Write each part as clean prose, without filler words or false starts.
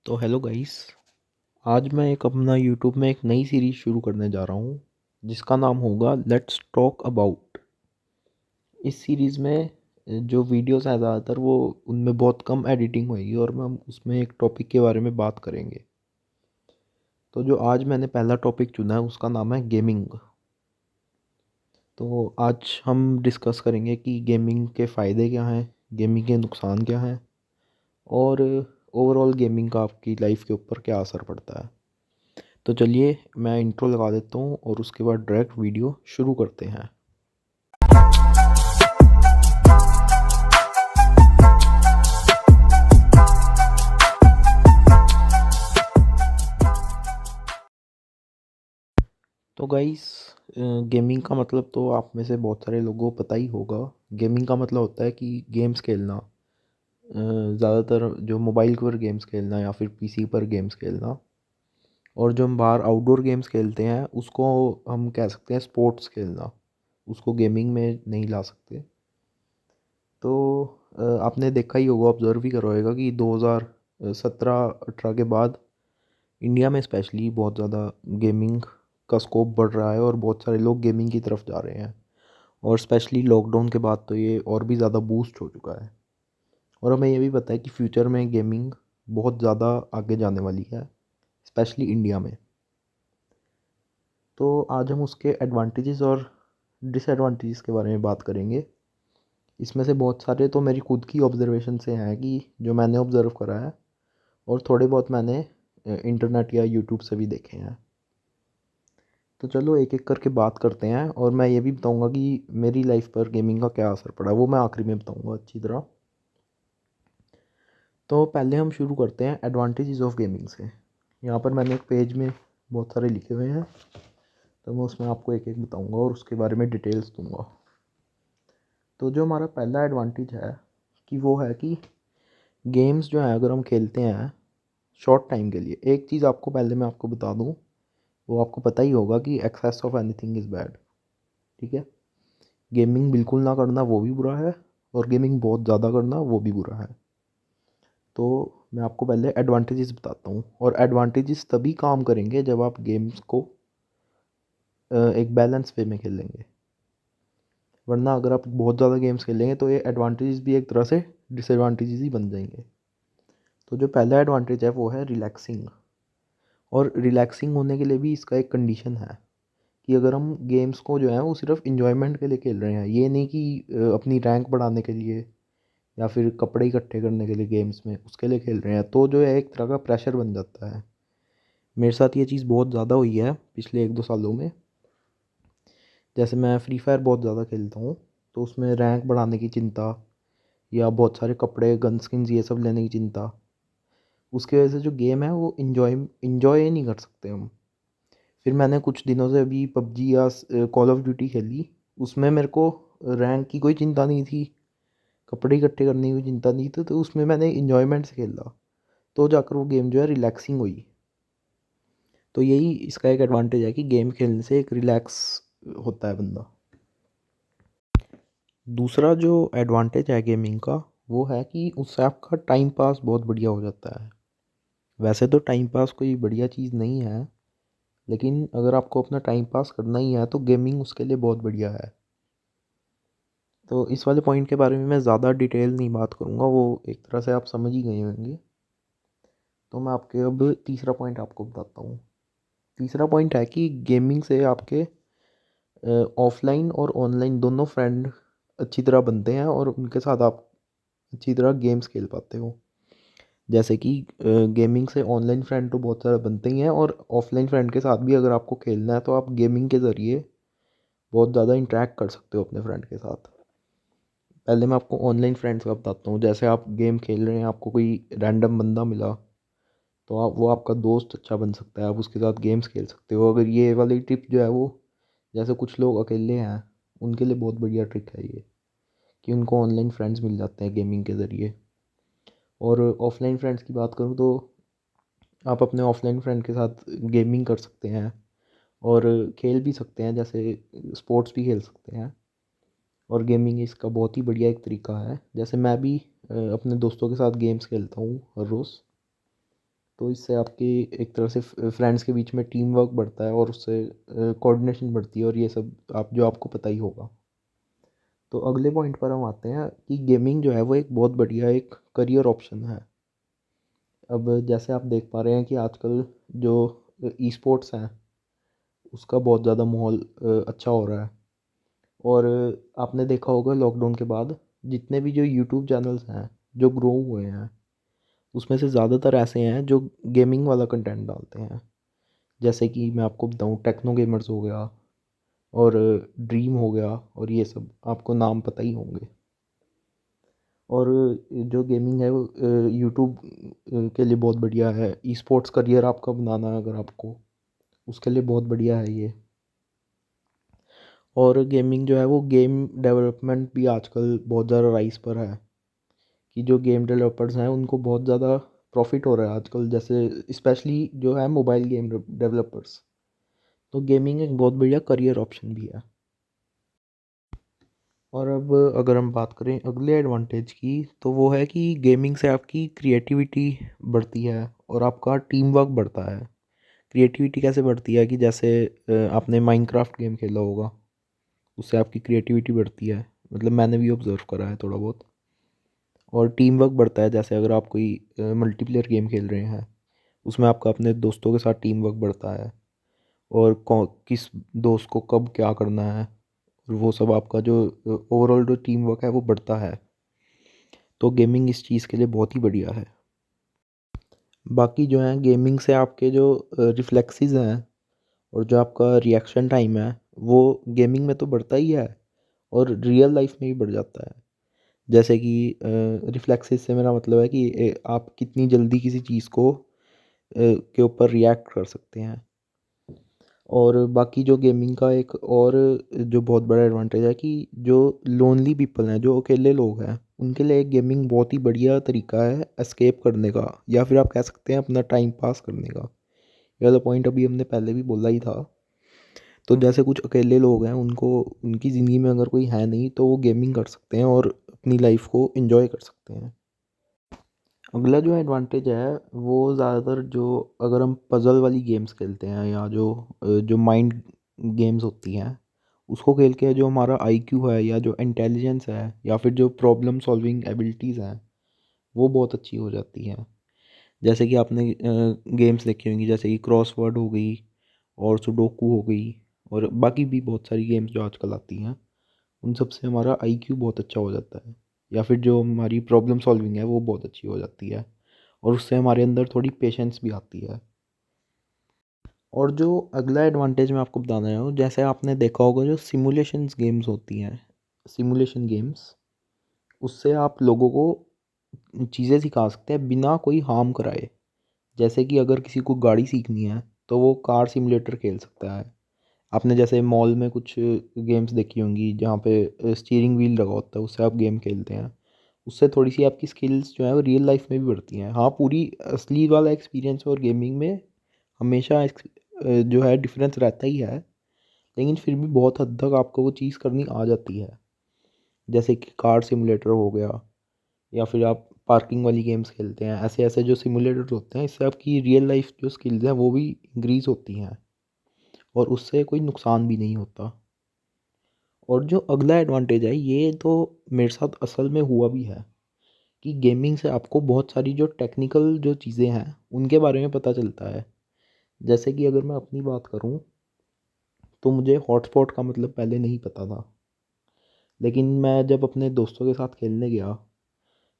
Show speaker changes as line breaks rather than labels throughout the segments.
तो hello guys. आज मैं एक अपना यूट्यूब में एक नई सीरीज़ शुरू करने जा रहा हूँ जिसका नाम होगा लेट्स टॉक अबाउट। इस सीरीज़ में जो वीडियोस हैं ज़्यादातर वो उनमें बहुत कम एडिटिंग होएगी और हम उसमें एक टॉपिक के बारे में बात करेंगे। तो जो आज मैंने पहला टॉपिक चुना है उसका नाम है गेमिंग। तो आज हम डिस्कस करेंगे कि गेमिंग के फ़ायदे क्या हैं, गेमिंग के नुकसान क्या हैं और ओवरऑल गेमिंग का आपकी लाइफ के ऊपर क्या असर पड़ता है। तो चलिए मैं इंट्रो लगा देता हूँ और उसके बाद डायरेक्ट वीडियो शुरू करते हैं। तो गाइस, गेमिंग का मतलब तो आप में से बहुत सारे लोगों को पता ही होगा। गेमिंग का मतलब होता है कि गेम्स खेलना, ज़्यादातर जो मोबाइल पर गेम्स खेलना या फिर पीसी पर गेम्स खेलना। और जो हम बाहर आउटडोर गेम्स खेलते हैं उसको हम कह सकते हैं स्पोर्ट्स खेलना, उसको गेमिंग में नहीं ला सकते। तो आपने देखा ही होगा, ऑब्ज़र्व ही करा होगा कि 2017-18 के बाद इंडिया में स्पेशली बहुत ज़्यादा गेमिंग का स्कोप बढ़ रहा है और बहुत सारे लोग गेमिंग की तरफ जा रहे हैं। और स्पेशली लॉकडाउन के बाद तो ये और भी ज़्यादा बूस्ट हो चुका है। और हमें ये भी पता है कि फ्यूचर में गेमिंग बहुत ज़्यादा आगे जाने वाली है, स्पेशली इंडिया में। तो आज हम उसके एडवांटेजेस और डिसएडवांटेजेस के बारे में बात करेंगे। इसमें से बहुत सारे तो मेरी खुद की ऑब्जर्वेशन से हैं कि जो मैंने ऑब्ज़र्व करा है, और थोड़े बहुत मैंने इंटरनेट या यूट्यूब से भी देखे हैं। तो चलो एक एक करके बात करते हैं और मैं ये भी बताऊंगा कि मेरी लाइफ पर गेमिंग का क्या असर पड़ा, वो मैं आखिरी में बताऊंगा अच्छी तरह। तो पहले हम शुरू करते हैं एडवांटेजेस ऑफ गेमिंग से। यहाँ पर मैंने एक पेज में बहुत सारे लिखे हुए हैं, तो मैं उसमें आपको एक एक बताऊंगा और उसके बारे में डिटेल्स दूंगा। तो जो हमारा पहला एडवांटेज है कि वो है कि गेम्स जो है अगर हम खेलते हैं शॉर्ट टाइम के लिए, एक चीज़ आपको पहले मैं आपको बता दूँ, वो आपको पता ही होगा कि excess of anything is bad. ठीक है, गेमिंग बिल्कुल ना करना वो भी बुरा है और गेमिंग बहुत ज़्यादा करना वो भी बुरा है। तो मैं आपको पहले एडवांटेजेस बताता हूँ, और एडवांटेजेस तभी काम करेंगे जब आप गेम्स को एक बैलेंस वे में खेलेंगे। वरना अगर आप बहुत ज़्यादा गेम्स खेलेंगे तो ये एडवांटेजेस भी एक तरह से डिसएडवांटेजेस ही बन जाएंगे। तो जो पहला एडवांटेज है वो है रिलैक्सिंग। और रिलैक्सिंग होने के लिए भी इसका एक कंडीशन है कि अगर हम गेम्स को जो है वो सिर्फ इंजॉयमेंट के लिए खेल रहे हैं, ये नहीं कि अपनी रैंक बढ़ाने के लिए या फिर कपड़े इकट्ठे करने के लिए गेम्स में उसके लिए खेल रहे हैं, तो जो है एक तरह का प्रेशर बन जाता है। मेरे साथ ये चीज़ बहुत ज़्यादा हुई है पिछले 1-2 सालों में। जैसे मैं फ्री फायर बहुत ज़्यादा खेलता हूँ, तो उसमें रैंक बढ़ाने की चिंता या बहुत सारे कपड़े गन स्किन्स ये सब लेने की चिंता, उसकी वजह से जो गेम है वो इंजॉय नहीं कर सकते हम। फिर मैंने कुछ दिनों से अभी पबजी या कॉल ऑफ ड्यूटी खेली, उसमें मेरे को रैंक की कोई चिंता नहीं थी, कपड़े इकट्ठे करने की चिंता नहीं थी, तो उसमें मैंने इन्जॉयमेंट से खेला, तो जाकर वो गेम जो है रिलैक्सिंग हुई। तो यही इसका एक एडवांटेज है कि गेम खेलने से एक रिलैक्स होता है बंदा। दूसरा जो एडवांटेज है गेमिंग का वो है कि उससे आपका टाइम पास बहुत बढ़िया हो जाता है। वैसे तो टाइम पास कोई बढ़िया चीज़ नहीं है, लेकिन अगर आपको अपना टाइम पास करना ही है तो गेमिंग उसके लिए बहुत बढ़िया है। तो इस वाले पॉइंट के बारे में मैं ज़्यादा डिटेल नहीं बात करूँगा, वो एक तरह से आप समझ ही गए होंगे। तो मैं आपके अब तीसरा पॉइंट आपको बताता हूँ। तीसरा पॉइंट है कि गेमिंग से आपके ऑफलाइन और ऑनलाइन दोनों फ्रेंड अच्छी तरह बनते हैं और उनके साथ आप अच्छी तरह गेम्स खेल पाते हो। जैसे कि गेमिंग से ऑनलाइन फ्रेंड तो बहुत सारे बनते ही हैं, और ऑफलाइन फ्रेंड के साथ भी अगर आपको खेलना है तो आप गेमिंग के ज़रिए बहुत ज़्यादा इंटरेक्ट कर सकते हो अपने फ्रेंड के साथ। पहले मैं आपको ऑनलाइन फ्रेंड्स का बताता हूँ। जैसे आप गेम खेल रहे हैं, आपको कोई रैंडम बंदा मिला, तो आप वो आपका दोस्त अच्छा बन सकता है, आप उसके साथ गेम्स खेल सकते हो। अगर ये वाली टिप जो है वो, जैसे कुछ लोग अकेले हैं उनके लिए बहुत बढ़िया ट्रिक है ये, कि उनको ऑनलाइन फ्रेंड्स मिल जाते हैं गेमिंग के ज़रिए। और ऑफलाइन फ्रेंड्स की बात करूँ तो आप अपने ऑफलाइन फ्रेंड के साथ गेमिंग कर सकते हैं और खेल भी सकते हैं, जैसे स्पोर्ट्स भी खेल सकते हैं। और गेमिंग इसका बहुत ही बढ़िया एक तरीका है। जैसे मैं भी अपने दोस्तों के साथ गेम्स खेलता हूँ हर रोज़। तो इससे आपकी एक तरह से फ्रेंड्स के बीच में टीम वर्क बढ़ता है और उससे कोऑर्डिनेशन बढ़ती है, और ये सब आपको पता ही होगा। तो अगले पॉइंट पर हम आते हैं कि गेमिंग जो है वो एक बहुत बढ़िया एक करियर ऑप्शन है। अब जैसे आप देख पा रहे हैं कि आजकल जो ई स्पोर्ट्स हैं उसका बहुत ज़्यादा माहौल अच्छा हो रहा है। और आपने देखा होगा लॉकडाउन के बाद जितने भी जो यूट्यूब चैनल्स हैं जो ग्रो हुए हैं, उसमें से ज़्यादातर ऐसे हैं जो गेमिंग वाला कंटेंट डालते हैं। जैसे कि मैं आपको बताऊं, टेक्नो गेमर्स हो गया और ड्रीम हो गया, और ये सब आपको नाम पता ही होंगे। और जो गेमिंग है वो यूट्यूब के लिए बहुत बढ़िया है। ई स्पोर्ट्स करियर आपका बनाना है अगर आपको, उसके लिए बहुत बढ़िया है ये। और गेमिंग जो है वो गेम डेवलपमेंट भी आजकल बहुत ज़्यादा राइज पर है, कि जो गेम डेवलपर्स हैं उनको बहुत ज़्यादा प्रॉफिट हो रहा है आजकल, जैसे स्पेशली जो है मोबाइल गेम डेवलपर्स। तो गेमिंग एक बहुत बढ़िया करियर ऑप्शन भी है। और अब अगर हम बात करें अगले एडवांटेज की, तो वो है कि गेमिंग से आपकी क्रिएटिविटी बढ़ती है और आपका टीम वर्क बढ़ता है। क्रिएटिविटी कैसे बढ़ती है कि जैसे आपने माइनक्राफ्ट गेम खेला होगा, उससे आपकी क्रिएटिविटी बढ़ती है, मतलब मैंने भी ऑब्जर्व करा है थोड़ा बहुत। और टीम वर्क बढ़ता है, जैसे अगर आप कोई मल्टीप्लेयर गेम खेल रहे हैं, उसमें आपका अपने दोस्तों के साथ टीम वर्क बढ़ता है, और किस दोस्त को कब क्या करना है, और वो सब आपका जो ओवरऑल जो टीम वर्क है वो बढ़ता है। तो गेमिंग इस चीज़ के लिए बहुत ही बढ़िया है। बाकी जो है गेमिंग से आपके जो रिफ्लेक्सेस हैं और जो आपका रिएक्शन टाइम है वो गेमिंग में तो बढ़ता ही है, और रियल लाइफ में भी बढ़ जाता है। जैसे कि रिफ्लेक्सेस से मेरा मतलब है कि आप कितनी जल्दी किसी चीज़ को के ऊपर रिएक्ट कर सकते हैं। और बाकी जो गेमिंग का एक और जो बहुत बड़ा एडवांटेज है कि जो लोनली पीपल हैं, जो अकेले लोग हैं, उनके लिए गेमिंग बहुत ही बढ़िया तरीका है एस्केप करने का, या फिर आप कह सकते हैं अपना टाइम पास करने का। यह वाला पॉइंट अभी हमने पहले भी बोला ही था। तो जैसे कुछ अकेले लोग हैं, उनको उनकी ज़िंदगी में अगर कोई है नहीं, तो वो गेमिंग कर सकते हैं और अपनी लाइफ को एंजॉय कर सकते हैं। अगला जो एडवांटेज है वो ज़्यादातर जो, अगर हम पज़ल वाली गेम्स खेलते हैं या जो माइंड गेम्स होती हैं उसको खेल के जो हमारा आईक्यू है या जो इंटेलिजेंस है या फिर जो प्रॉब्लम सॉल्विंग एबिलिटीज़ हैं वो बहुत अच्छी हो जाती हैं। जैसे कि आपने गेम्स देखी होंगी, जैसे कि क्रॉसवर्ड हो गई और सुडोकू हो गई, और बाकी भी बहुत सारी गेम्स जो आजकल आती हैं, उन सब से हमारा आईक्यू बहुत अच्छा हो जाता है, या फिर जो हमारी प्रॉब्लम सॉल्विंग है वो बहुत अच्छी हो जाती है, और उससे हमारे अंदर थोड़ी पेशेंस भी आती है। और जो अगला एडवांटेज मैं आपको बताना चाहूँ, जैसे आपने देखा होगा जो सिमुलेशंस गेम्स होती हैं, सिमुलेशन गेम्स, उससे आप लोगों को चीज़ें सिखा सकते हैं बिना कोई हार्म कराए। जैसे कि अगर किसी को गाड़ी सीखनी है तो वो कार सिमुलेटर खेल सकता है। आपने जैसे मॉल में कुछ गेम्स देखी होंगी जहाँ पे स्टीयरिंग व्हील लगा होता है, उससे आप गेम खेलते हैं। उससे थोड़ी सी आपकी स्किल्स जो है वो रियल लाइफ में भी बढ़ती हैं। हाँ, पूरी असली वाला एक्सपीरियंस और गेमिंग में हमेशा जो है डिफरेंस रहता ही है, लेकिन फिर भी बहुत हद तक आपको वो चीज़ करनी आ जाती है। जैसे कि कार सिमुलेटर हो गया, या फिर आप पार्किंग वाली गेम्स खेलते हैं, ऐसे ऐसे जो सिमुलेटर होते हैं, इससे आपकी रियल लाइफ जो स्किल्स हैं वो भी इंक्रीज़ होती हैं और उससे कोई नुकसान भी नहीं होता। और जो अगला एडवांटेज है ये तो मेरे साथ असल में हुआ भी है, कि गेमिंग से आपको बहुत सारी जो टेक्निकल जो चीज़ें हैं उनके बारे में पता चलता है। जैसे कि अगर मैं अपनी बात करूं, तो मुझे हॉटस्पॉट का मतलब पहले नहीं पता था, लेकिन मैं जब अपने दोस्तों के साथ खेलने गया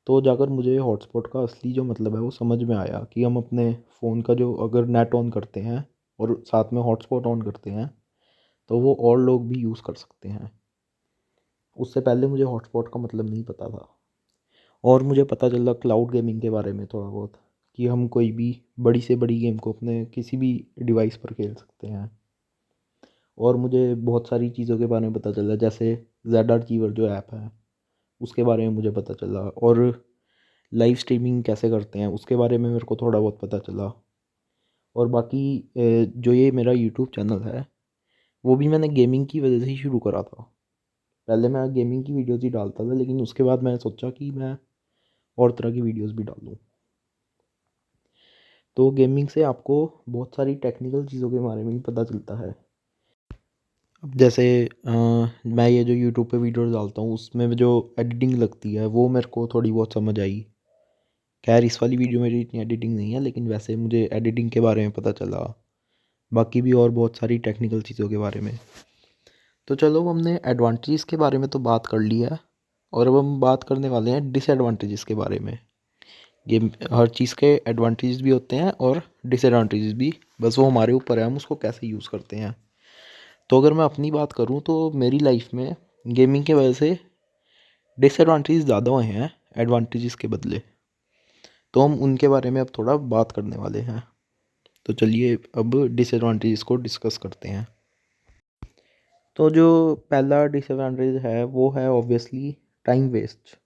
तो जाकर मुझे हॉटस्पॉट का असली जो मतलब है वो समझ में आया, कि हम अपने फ़ोन का जो अगर नेट ऑन करते हैं और साथ में हॉटस्पॉट ऑन करते हैं तो वो और लोग भी यूज़ कर सकते हैं। उससे पहले मुझे हॉटस्पॉट का मतलब नहीं पता था। और मुझे पता चला क्लाउड गेमिंग के बारे में थोड़ा बहुत, कि हम कोई भी बड़ी से बड़ी गेम को अपने किसी भी डिवाइस पर खेल सकते हैं। और मुझे बहुत सारी चीज़ों के बारे में पता चला, जैसे ZRचीवर जो ऐप है उसके बारे में मुझे पता चला, और लाइव स्ट्रीमिंग कैसे करते हैं उसके बारे में मेरे को थोड़ा बहुत पता चला। और बाकी जो ये मेरा यूट्यूब चैनल है वो भी मैंने गेमिंग की वजह से ही शुरू करा था। पहले मैं गेमिंग की वीडियोज़ ही डालता था, लेकिन उसके बाद मैं सोचा कि मैं और तरह की वीडियोज़ भी डालूँ। तो गेमिंग से आपको बहुत सारी टेक्निकल चीज़ों के बारे में भी पता चलता है। अब जैसे मैं ये जो यूट्यूब पे वीडियोस डालता हूँ उसमें जो एडिटिंग लगती है वो मेरे को थोड़ी बहुत समझ आई। खैर इस वाली वीडियो में इतनी एडिटिंग नहीं है, लेकिन वैसे मुझे एडिटिंग के बारे में पता चला। बाकी भी और बहुत सारी टेक्निकल चीज़ों के बारे में। तो चलो हमने एडवांटेजेस के बारे में तो बात कर लिया है, और अब हम बात करने वाले हैं डिसएडवांटेजेस के बारे में। गेम हर चीज़ के एडवांटेजेस भी होते हैं और डिसएडवांटेजेस भी, बस वो हमारे ऊपर है हम उसको कैसे यूज़ करते हैं। तो अगर मैं अपनी बात करूँ तो मेरी लाइफ में गेमिंग के वजह से डिसएडवांटेजेस ज़्यादा हुए हैं एडवांटेजेस के बदले। तो हम उनके बारे में अब थोड़ा बात करने वाले हैं। तो चलिए अब डिसएडवांटेजेस को डिस्कस करते हैं। तो जो पहला डिसएडवांटेज है वो है ऑब्वियसली टाइम वेस्ट।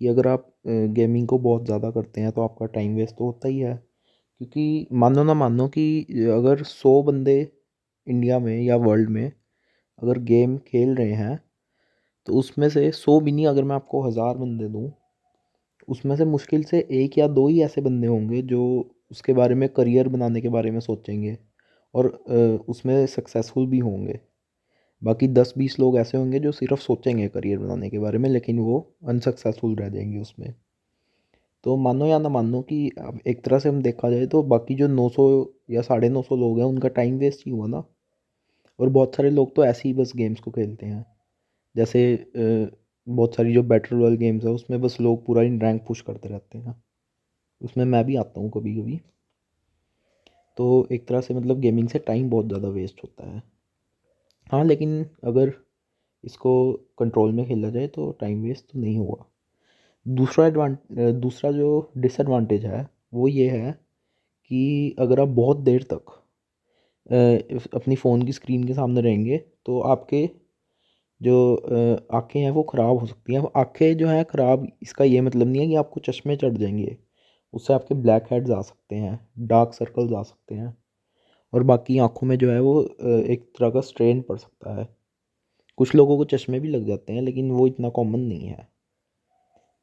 कि अगर आप गेमिंग को बहुत ज़्यादा करते हैं तो आपका टाइम वेस्ट तो होता ही है। क्योंकि मानो ना मानो कि अगर 100 बंदे इंडिया में या वर्ल्ड में अगर गेम खेल रहे हैं तो उसमें से 100 भी नहीं, अगर मैं आपको 1000 बंदे दूँ उसमें से मुश्किल से एक या दो ही ऐसे बंदे होंगे जो उसके बारे में करियर बनाने के बारे में सोचेंगे और उसमें सक्सेसफुल भी होंगे। बाकी 10-20 लोग ऐसे होंगे जो सिर्फ सोचेंगे करियर बनाने के बारे में, लेकिन वो अनसक्सेसफुल रह जाएंगे उसमें। तो मानो या ना मानो कि अब एक तरह से हम देखा जाए तो बाकी जो 900 या 950 लोग हैं उनका टाइम वेस्ट ही हुआ ना। और बहुत सारे लोग तो ऐसे ही बस गेम्स को खेलते हैं। जैसे बहुत सारी जो बैटल रॉयल गेम्स है उसमें बस लोग पूरा इन रैंक पुश करते रहते हैं। उसमें मैं भी आता हूँ कभी कभी। तो एक तरह से मतलब गेमिंग से टाइम बहुत ज़्यादा वेस्ट होता है। हाँ लेकिन अगर इसको कंट्रोल में खेला जाए तो टाइम वेस्ट तो नहीं हुआ। दूसरा जो डिसएडवांटेज है वो ये है कि अगर आप बहुत देर तक अपनी फ़ोन की स्क्रीन के सामने रहेंगे तो आपके जो आँखें हैं वो ख़राब हो सकती हैं। अब आँखें जो हैं ख़राब, इसका ये मतलब नहीं है कि आपको चश्मे चढ़ जाएंगे। उससे आपके ब्लैक हेड्स आ सकते हैं, डार्क सर्कल्स आ सकते हैं, और बाकी आँखों में जो है वो एक तरह का स्ट्रेन पड़ सकता है। कुछ लोगों को चश्मे भी लग जाते हैं लेकिन वो इतना कॉमन नहीं है।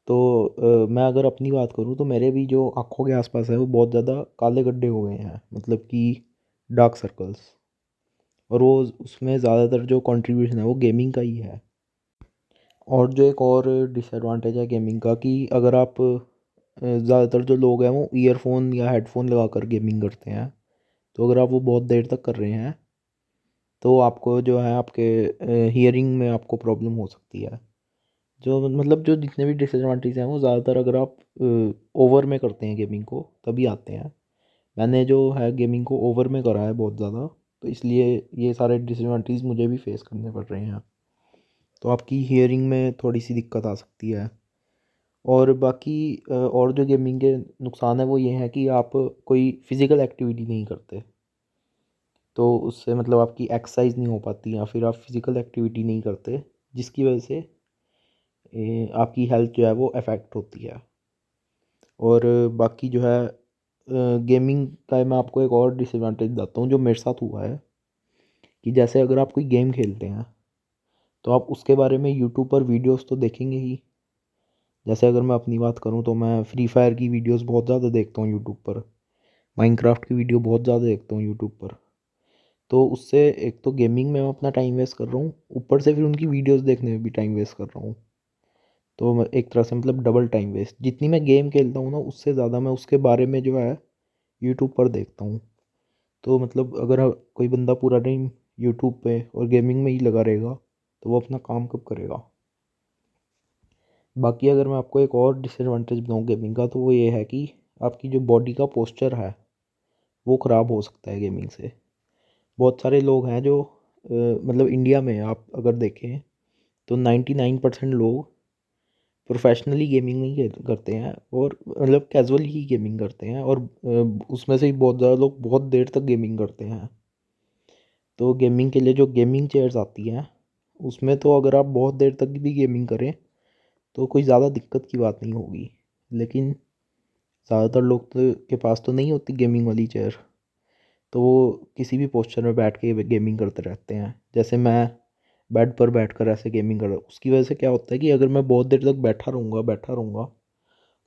तो मैं अगर अपनी बात करूँ तो मेरे भी जो आँखों के आसपास है वो बहुत ज़्यादा काले गड्ढे हो गए हैं, मतलब कि डार्क सर्कल्स। और वो उसमें ज़्यादातर जो कंट्रीब्यूशन है वो गेमिंग का ही है। और जो एक और डिसएडवांटेज है गेमिंग का कि अगर आप ज़्यादातर जो लोग हैं वो ईयरफोन या हेडफोन लगा कर गेमिंग करते हैं, तो अगर आप वो बहुत देर तक कर रहे हैं तो आपको जो है आपके हियरिंग में आपको प्रॉब्लम हो सकती है। जो मतलब जो जितने भी डिसएडवांटेज हैं वो ज़्यादातर अगर आप ओवर में करते हैं गेमिंग को तभी आते हैं। मैंने जो है गेमिंग को ओवर में करा है बहुत ज़्यादा, तो इसलिए ये सारे डिसएडवांटेज मुझे भी फेस करने पड़ रहे हैं। तो आपकी हियरिंग में थोड़ी सी दिक्कत आ सकती है। और बाकी और जो गेमिंग के नुकसान है वो ये है कि आप कोई फिज़िकल एक्टिविटी नहीं करते, तो उससे मतलब आपकी एक्सरसाइज नहीं हो पाती या फिर आप फिज़िकल एक्टिविटी नहीं करते, जिसकी वजह से आपकी हेल्थ जो है वो अफेक्ट होती है। और बाकी जो है गेमिंग का मैं आपको एक और डिसएडवांटेज बताता हूँ जो मेरे साथ हुआ है। कि जैसे अगर आप कोई गेम खेलते हैं तो आप उसके बारे में यूट्यूब पर वीडियोस तो देखेंगे ही। जैसे अगर मैं अपनी बात करूँ तो मैं फ्री फायर की वीडियोस बहुत ज़्यादा देखता हूँ यूट्यूब पर। माइनक्राफ्ट की वीडियो बहुत ज़्यादा देखता हूँ यूट्यूब पर। तो उससे एक तो गेमिंग में मैं अपना टाइम वेस्ट कर रहा हूँ, ऊपर से फिर उनकी वीडियोस देखने में भी टाइम वेस्ट कर रहा हूँ। तो एक तरह से मतलब डबल टाइम वेस्ट। जितनी मैं गेम खेलता हूँ ना उससे ज़्यादा मैं उसके बारे में जो है यूट्यूब पर देखता हूँ। तो मतलब अगर कोई बंदा पूरा टाइम यूट्यूब पे और गेमिंग में ही लगा रहेगा तो वो अपना काम कब करेगा। बाकी अगर मैं आपको एक और डिसएडवांटेज बताऊँ गेमिंग का तो वो ये है कि आपकी जो बॉडी का पोस्चर है वो ख़राब हो सकता है गेमिंग से। बहुत सारे लोग हैं जो मतलब इंडिया में आप अगर देखें तो 99% लोग प्रोफेशनली गेमिंग नहीं करते हैं, और मतलब कैजुअली ही गेमिंग करते हैं। और उसमें से ही बहुत ज़्यादा लोग बहुत देर तक गेमिंग करते हैं। तो गेमिंग के लिए जो गेमिंग चेयर्स आती हैं उसमें तो अगर आप बहुत देर तक भी गेमिंग करें तो कोई ज़्यादा दिक्कत की बात नहीं होगी। लेकिन ज़्यादातर लोग तो के पास तो नहीं होती गेमिंग वाली चेयर, तो वो किसी भी पोस्चर में बैठ के गेमिंग करते रहते हैं। जैसे मैं बेड पर बैठकर ऐसे गेमिंग कर रहा हूँ, उसकी वजह से क्या होता है कि अगर मैं बहुत देर तक बैठा रहूँगा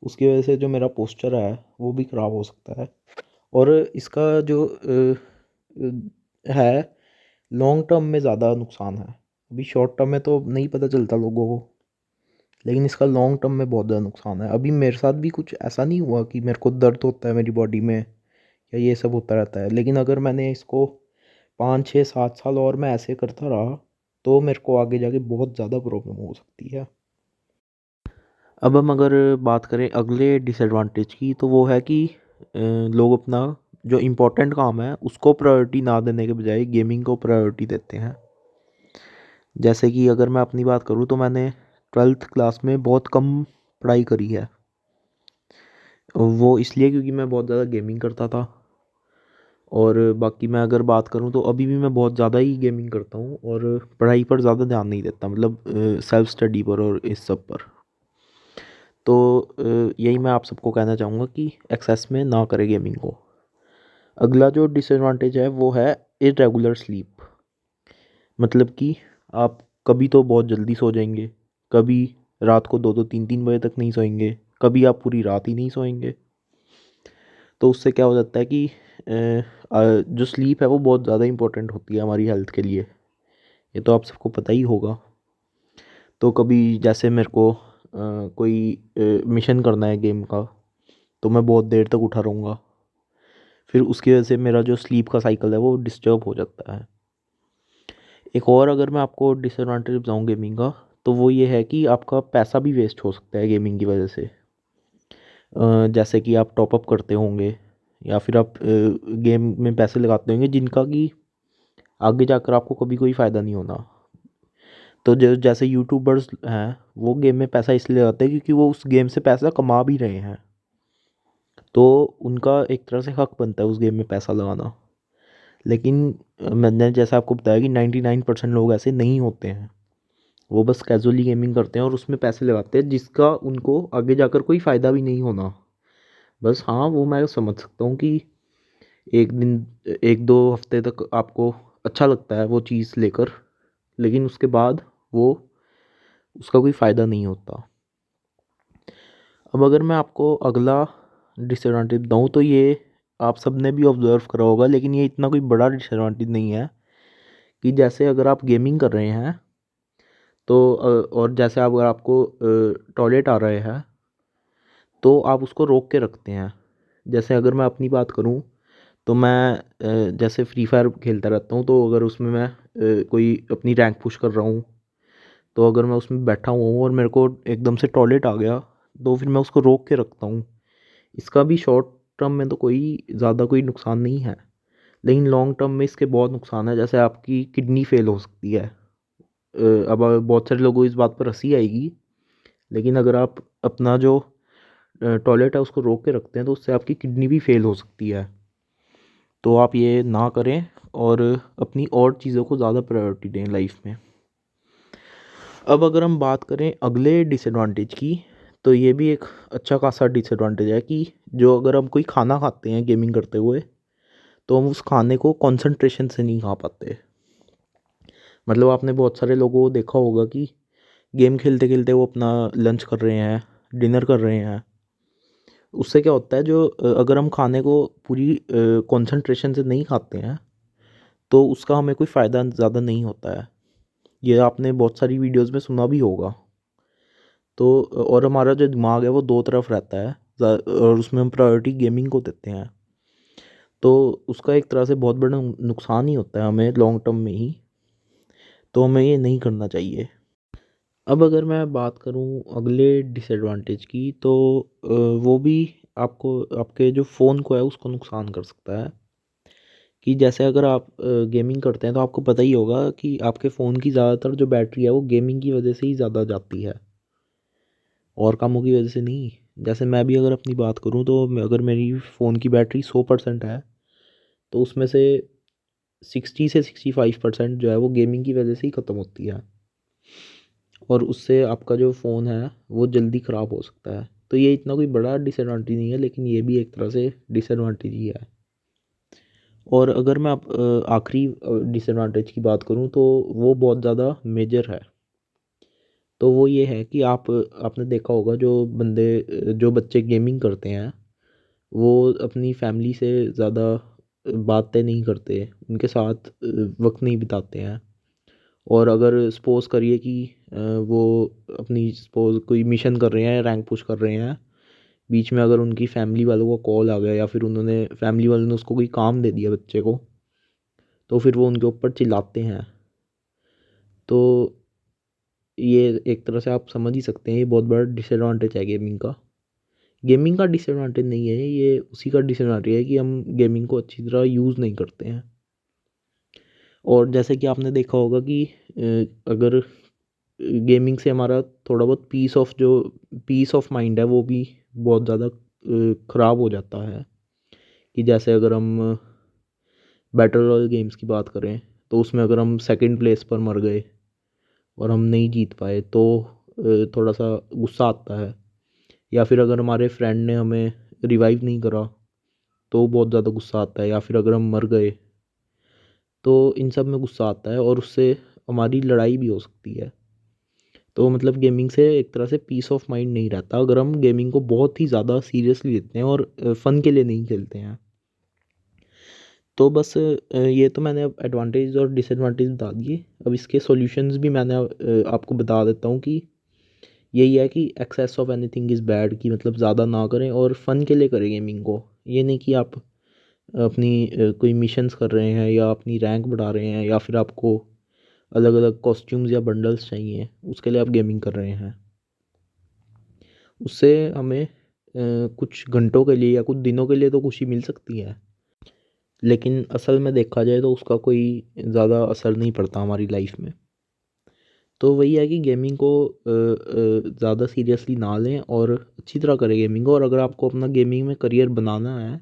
उसकी वजह से जो मेरा पोस्चर है वो भी ख़राब हो सकता है। और इसका जो है लॉन्ग टर्म में ज़्यादा नुकसान है। अभी शॉर्ट टर्म में तो नहीं पता चलता लोगों को, लेकिन इसका लॉन्ग टर्म में बहुत ज़्यादा नुकसान है। अभी मेरे साथ भी कुछ ऐसा नहीं हुआ कि मेरे को दर्द होता है मेरी बॉडी में या ये सब होता रहता है, लेकिन अगर मैंने इसको 5 6 7 साल और मैं ऐसे करता रहा तो मेरे को आगे जाके बहुत ज़्यादा प्रॉब्लम हो सकती है। अब हम अगर बात करें अगले डिसएडवांटेज की, तो वो है कि लोग अपना जो इम्पोर्टेंट काम है उसको प्रायोरिटी ना देने के बजाय गेमिंग को प्रायोरिटी देते हैं। जैसे कि अगर मैं अपनी बात करूँ तो मैंने 12th क्लास में बहुत कम पढ़ाई करी है। वो इसलिए क्योंकि मैं बहुत ज़्यादा गेमिंग करता था। और बाकी मैं अगर बात करूँ तो अभी भी मैं बहुत ज़्यादा ही गेमिंग करता हूँ और पढ़ाई पर ज़्यादा ध्यान नहीं देता, मतलब सेल्फ स्टडी पर और इस सब पर। तो यही मैं आप सबको कहना चाहूँगा कि एक्सेस में ना करें गेमिंग को। अगला जो डिसएडवांटेज है वो है इरेगुलर स्लीप। मतलब कि आप कभी तो बहुत जल्दी सो जाएंगे, कभी रात को 2 2 3 3 बजे तक नहीं सोएंगे, कभी आप पूरी रात ही नहीं सोएंगे। तो उससे क्या हो जाता है कि जो स्लीप है वो बहुत ज़्यादा इंपॉर्टेंट होती है हमारी हेल्थ के लिए। ये तो आप सबको पता ही होगा। तो कभी जैसे मेरे को कोई मिशन करना है गेम का, तो मैं बहुत देर तक उठा रहूँगा, फिर उसकी वजह से मेरा जो स्लीप का साइकिल है वो डिस्टर्ब हो जाता है। एक और अगर मैं आपको डिसएडवांटेज बताऊँ गेमिंग का, तो वो ये है कि आपका पैसा भी वेस्ट हो सकता है गेमिंग की वजह से। जैसे कि आप टॉपअप करते होंगे या फिर आप गेम में पैसे लगाते होंगे जिनका कि आगे जाकर आपको कभी कोई फ़ायदा नहीं होना। तो जो जैसे यूट्यूबर्स हैं वो गेम में पैसा इसलिए लगाते हैं क्योंकि वो उस गेम से पैसा कमा भी रहे हैं, तो उनका एक तरह से हक बनता है उस गेम में पैसा लगाना। लेकिन मैंने जैसा आपको बताया कि 99% लोग ऐसे नहीं होते हैं। वो बस कैजुअली गेमिंग करते हैं और उसमें पैसे लगाते हैं जिसका उनको आगे जाकर कोई फ़ायदा भी नहीं होना। बस हाँ, वो मैं समझ सकता हूँ कि एक दिन 1 2 हफ्ते तक आपको अच्छा लगता है वो चीज़ लेकर, लेकिन उसके बाद वो उसका कोई फ़ायदा नहीं होता। अब अगर मैं आपको अगला डिसएडवांटेज बताऊँ तो ये आप सब ने भी ऑब्ज़र्व करा होगा, लेकिन ये इतना कोई बड़ा डिसएडवांटेज नहीं है। कि जैसे अगर आप गेमिंग कर रहे हैं तो और जैसे अगर आपको टॉयलेट आ रहे हैं तो आप उसको रोक के रखते हैं। जैसे अगर मैं अपनी बात करूं तो मैं जैसे फ्री फायर खेलता रहता हूं, तो अगर उसमें मैं कोई अपनी रैंक पुश कर रहा हूं, तो अगर मैं उसमें बैठा हुआ हूँ और मेरे को एकदम से टॉयलेट आ गया, तो फिर मैं उसको रोक के रखता हूँ। इसका भी शॉर्ट टर्म में तो कोई ज़्यादा कोई नुकसान नहीं है, लेकिन लॉन्ग टर्म में इसके बहुत नुकसान है। जैसे आपकी किडनी फेल हो सकती है। अब बहुत सारे लोगों को इस बात पर हंसी आएगी, लेकिन अगर आप अपना जो टॉयलेट है उसको रोक के रखते हैं तो उससे आपकी किडनी भी फेल हो सकती है। तो आप ये ना करें और अपनी और चीज़ों को ज़्यादा प्रायोरिटी दें लाइफ में। अब अगर हम बात करें अगले डिसएडवांटेज की, तो ये भी एक अच्छा खासा डिसएडवांटेज है कि जो अगर हम कोई खाना खाते हैं गेमिंग करते हुए, तो हम उस खाने को कंसंट्रेशन से नहीं खा पाते। मतलब आपने बहुत सारे लोगों को देखा होगा कि गेम खेलते खेलते वो अपना लंच कर रहे हैं, डिनर कर रहे हैं। उससे क्या होता है, जो अगर हम खाने को पूरी कंसंट्रेशन से नहीं खाते हैं तो उसका हमें कोई फ़ायदा ज़्यादा नहीं होता है। ये आपने बहुत सारी वीडियोस में सुना भी होगा। तो और हमारा जो दिमाग है वो दो तरफ रहता है, और उसमें हम प्रायोरिटी गेमिंग को देते हैं, तो उसका एक तरह से बहुत बड़ा नुकसान ही होता है हमें लॉन्ग टर्म में ही। तो हमें ये नहीं करना चाहिए। अब अगर मैं बात करूँ अगले डिसएडवांटेज की, तो वो भी आपको आपके जो फ़ोन को है उसको नुकसान कर सकता है। कि जैसे अगर आप गेमिंग करते हैं तो आपको पता ही होगा कि आपके फ़ोन की ज़्यादातर जो बैटरी है वो गेमिंग की वजह से ही ज़्यादा जाती है, और कामों की वजह से नहीं। जैसे मैं भी अगर अपनी बात करूँ तो अगर मेरी फ़ोन की बैटरी 100% है, तो उसमें से 60 से 65% जो है वो गेमिंग की वजह से ही ख़त्म होती है, और उससे आपका जो फ़ोन है वो जल्दी ख़राब हो सकता है। तो ये इतना कोई बड़ा डिसएडवांटेज नहीं है, लेकिन ये भी एक तरह से डिसएडवांटेज ही है। और अगर मैं आखिरी डिसएडवांटेज की बात करूँ तो वो बहुत ज़्यादा मेजर है। तो वो ये है कि आपने देखा होगा जो बच्चे गेमिंग करते हैं वो अपनी फैमिली से ज़्यादा बातें नहीं करते, उनके साथ वक्त नहीं बिताते हैं। और अगर सपोज़ करिए कि वो अपनी सपोज़ कोई मिशन कर रहे हैं, रैंक पुश कर रहे हैं, बीच में अगर उनकी फैमिली वालों का कॉल आ गया या फिर उन्होंने फैमिली वालों ने उसको कोई काम दे दिया बच्चे को, तो फिर वो उनके ऊपर चिल्लाते हैं। तो ये एक तरह से आप समझ ही सकते हैं, ये बहुत बड़ा डिसएडवांटेज है गेमिंग का। गेमिंग का डिसएडवांटेज नहीं है ये, उसी का डिसएडवांटेज है कि हम गेमिंग को अच्छी तरह यूज़ नहीं करते हैं। और जैसे कि आपने देखा होगा कि अगर गेमिंग से हमारा थोड़ा बहुत पीस ऑफ माइंड है वो भी बहुत ज़्यादा ख़राब हो जाता है। कि जैसे अगर हम बैटल रॉयल गेम्स की बात करें, तो उसमें अगर हम सेकंड प्लेस पर मर गए और हम नहीं जीत पाए तो थोड़ा सा गुस्सा आता है। या फिर अगर हमारे फ्रेंड ने हमें रिवाइव नहीं करा तो बहुत ज़्यादा गुस्सा आता है। या फिर अगर हम मर गए तो इन सब में गुस्सा आता है और उससे हमारी लड़ाई भी हो सकती है। तो मतलब गेमिंग से एक तरह से पीस ऑफ माइंड नहीं रहता अगर हम गेमिंग को बहुत ही ज़्यादा सीरियसली लेते हैं और फ़न के लिए नहीं खेलते हैं। तो बस ये तो मैंने अब एडवांटेज और डिसएडवांटेज बता दिए। अब इसके सॉल्यूशंस भी मैंने आपको बता देता हूँ कि यही है कि excess of anything is bad, कि मतलब ज़्यादा ना करें और फ़न के लिए करें गेमिंग को। ये नहीं कि आप अपनी कोई मिशंस कर रहे हैं या अपनी रैंक बढ़ा रहे हैं या फिर आपको अलग अलग कॉस्ट्यूम्स या बंडल्स चाहिए, उसके लिए आप गेमिंग कर रहे हैं। उससे हमें कुछ घंटों के लिए या कुछ दिनों के लिए तो खुशी मिल सकती है, लेकिन असल में देखा जाए तो उसका कोई ज़्यादा असर नहीं पड़ता हमारी लाइफ में। तो वही है कि गेमिंग को ज़्यादा सीरियसली ना लें और अच्छी तरह करें गेमिंग को। और अगर आपको अपना गेमिंग में करियर बनाना है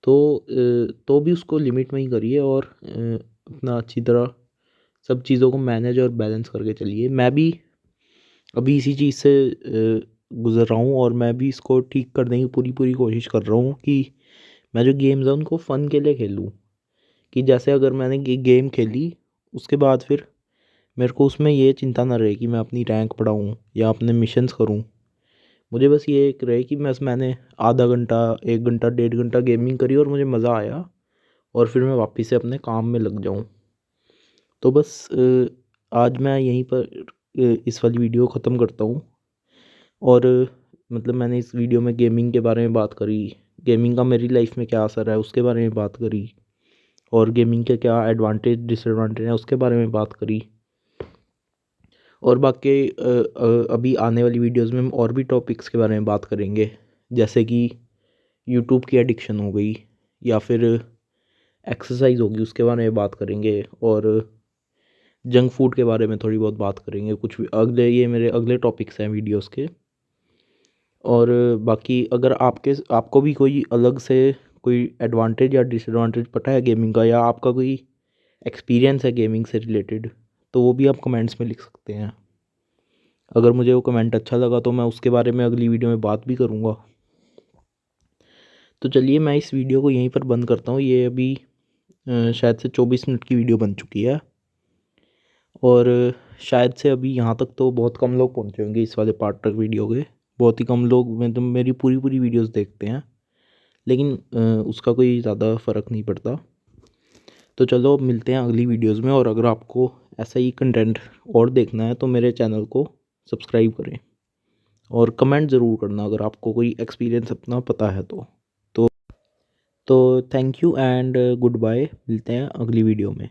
तो भी उसको लिमिट में ही करिए और अपना अच्छी तरह सब चीज़ों को मैनेज और बैलेंस करके चलिए। मैं भी अभी इसी चीज़ से गुज़र रहा हूँ और मैं भी इसको ठीक करने की पूरी पूरी कोशिश कर रहा हूँ कि मैं जो गेम्स हैं उनको फ़न के लिए खेलूँ। कि जैसे अगर मैंने गेम खेली, उसके बाद फिर मेरे को उसमें ये चिंता ना रहे कि मैं अपनी रैंक बढ़ाऊँ या अपने मिशंस करूँ। मुझे बस ये एक रहे कि मैंने आधा घंटा, 1 घंटा, 1.5 घंटा गेमिंग करी और मुझे मज़ा आया और फिर मैं वापस से अपने काम में लग जाऊँ। तो बस आज मैं यहीं पर इस वाली वीडियो ख़त्म करता हूँ। और मतलब मैंने इस वीडियो में गेमिंग के बारे में बात करी, गेमिंग का मेरी लाइफ में क्या असर है उसके बारे में बात करी, और गेमिंग के क्या एडवांटेज डिसएडवांटेज हैं उसके बारे में बात करी। और बाकी अभी आने वाली वीडियोस में हम और भी टॉपिक्स के बारे में बात करेंगे, जैसे कि यूट्यूब की एडिक्शन हो गई या फिर एक्सरसाइज होगी, उसके बारे में बात करेंगे। और जंक फूड के बारे में थोड़ी बहुत बात करेंगे। कुछ भी अगले, ये मेरे अगले टॉपिक्स हैं वीडियोस के। और बाकी अगर आपको भी कोई अलग से कोई एडवांटेज या डिसएडवांटेज पता है गेमिंग का, या आपका कोई एक्सपीरियंस है गेमिंग से रिलेटेड, तो वो भी आप कमेंट्स में लिख सकते हैं। अगर मुझे वो कमेंट अच्छा लगा तो मैं उसके बारे में अगली वीडियो में बात भी करूँगा। तो चलिए मैं इस वीडियो को यहीं पर बंद करता हूँ। ये अभी शायद से 24 मिनट की वीडियो बन चुकी है और शायद से अभी यहाँ तक तो बहुत कम लोग पहुँचे होंगे इस वाले पार्ट तक वीडियो के। बहुत ही कम लोग मतलब मेरी पूरी पूरी वीडियोस देखते हैं, लेकिन उसका कोई ज़्यादा फ़र्क नहीं पड़ता। तो चलो अब मिलते हैं अगली वीडियोस में। और अगर आपको ऐसा ही कंटेंट और देखना है तो मेरे चैनल को सब्सक्राइब करें और कमेंट ज़रूर करना अगर आपको कोई एक्सपीरियंस अपना पता है तो। तो thank you and goodbye, मिलते हैं अगली वीडियो में।